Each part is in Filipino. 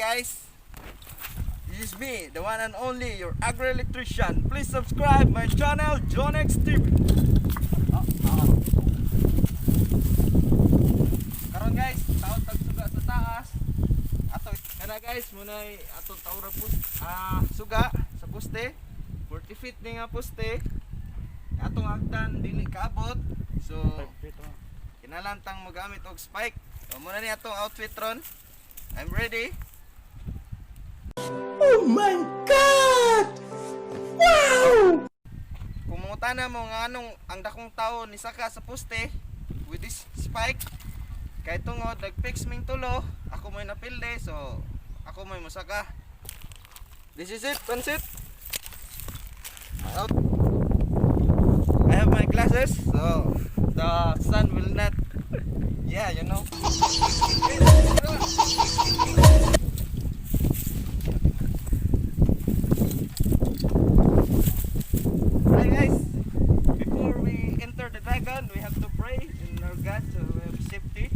guys, this is me, the one and only, your agro-electrician. Please subscribe my channel, John X TV. Karon guys, taon tagsuga sa taas. Ato kana guys, munay atong tawra po suga sa poste. 40 feet ni nga poste. Atong hagdan dili kaabot. So kinalantang mo gamit og spike. So muna ni atong outfit ron. I'm ready. Oh my God! Wow! Kumuta na mo nga anong ang dakong tao ni saka sa poste with this spike. Kay tungod nag-fix ming tulo, ako may napilde, so ako may musaka. This is it, pansit. Out. I have my glasses, so the sun will not, yeah, you know. Hi guys, before we enter the dragon, we have to pray in our God so we have safety.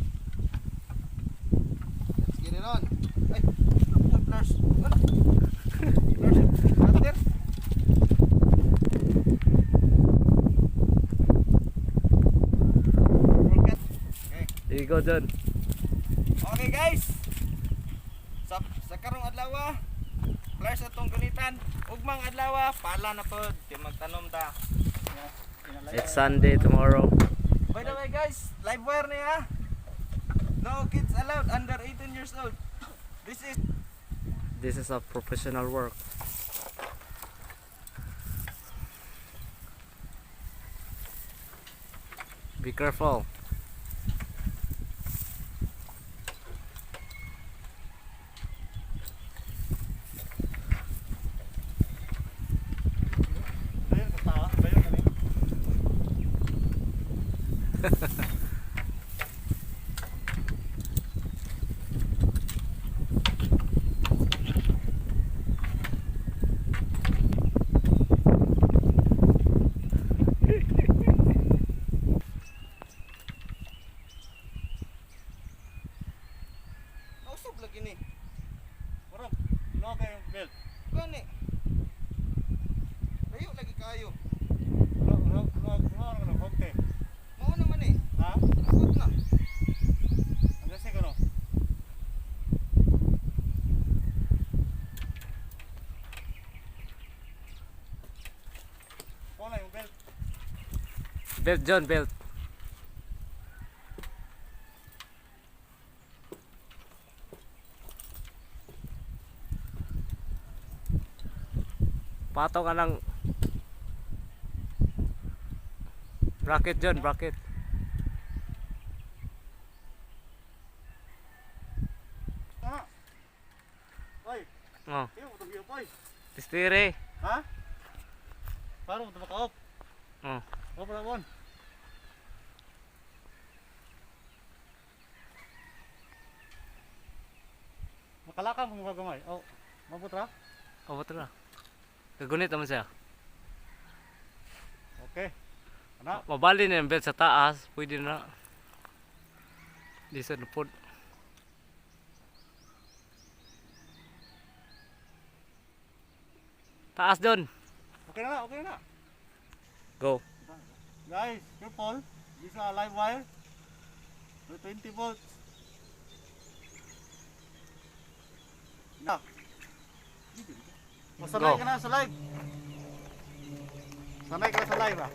Let's get it on. Ay, Lars. Lars, water. Here you go, John. Okay guys, sa karong adlaw, Lars atong gunitan. Ugmang adlaw, pala na pod kay magtanom ta. It's Sunday tomorrow. By the way guys, live wire niya. No kids allowed under 18 years old. This is a professional work. Be careful. Nausog lagi ni. Warang, no kayo belt. Gani. Layo lagi kayo. No na konti. Mao naman eh. Ha? Good na. Ang kasi ko no. Wala yung belt. Belt, John, belt. Pato ka ng bracket, John, bracket. Ah. Oy, Oh, iyo mo tumiyo poy. tistire. Ha? Paano mo tumakaop? Oh. O pala bon. Makalaka mo gagamay. Oh, mabutra. Oh, ba't na? Kagunit naman siya. Okay. Ana, Mabali na yung belt sa taas. Pwede na. Di sa lupod. Taas, John. okay na, okay na. Go. Guys, careful. This is a live wire. With 20 volts. Na. Sanay Go. ka na sa live. Sanay ka na sa live ah.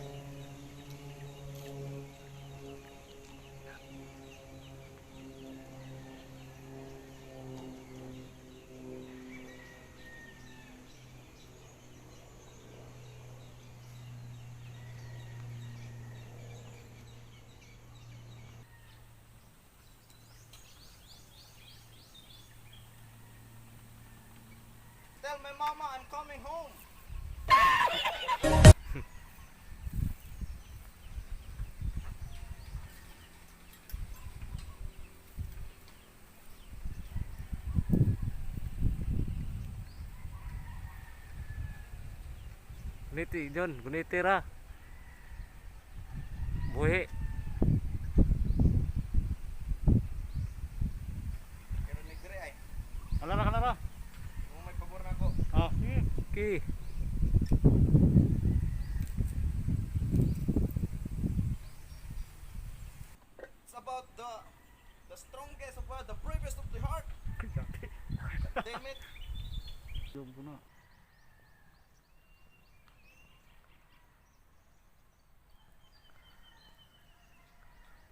Tell my mama I'm coming home. Guniti, John. Guniti ra. Buhi. Pero negre ay. Ala na ka na ra. The strongest of all, the bravest of the heart. Damn it. Yung puno.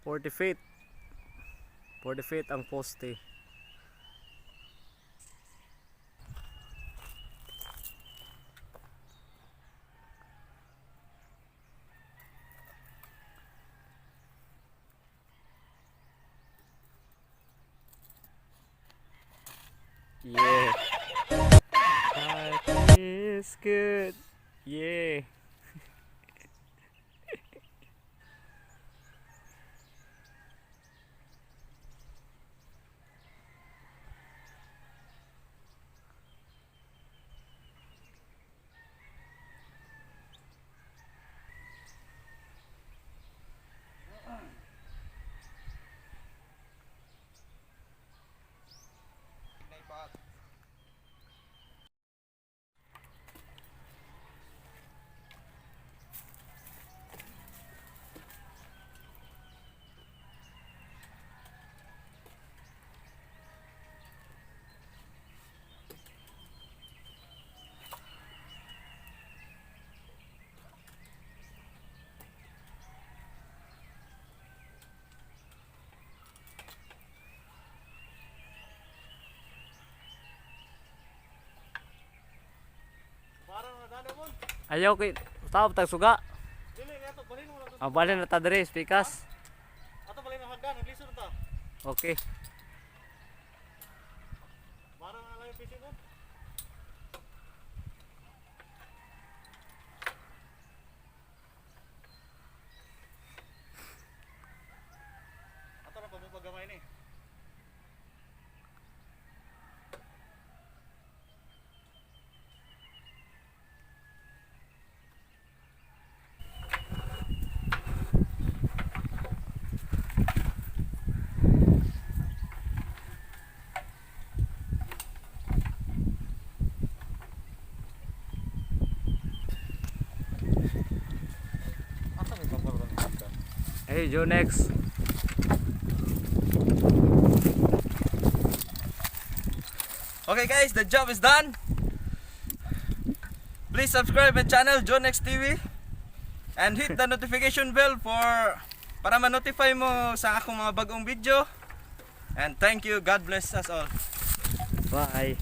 40 feet. 40 feet ang poste. Yeah. That is good. Yeah. Parang nadali mo. Ayaw kay tao tag suga. Dili ato balhin mo na to. Ang balin na ta diri pikas. Ato balhin ang hagdan, naglisod ta. Okay. Parang nalay fishing mo. Ato na pagpagamay ni. Asa may pagpagamay ka? Hey, Joe next. Okay guys, the job is done. Please subscribe my channel, Jonex TV, and hit the notification bell para ma-notify mo sa akong mga bagong video. And thank you. God bless us all. Bye.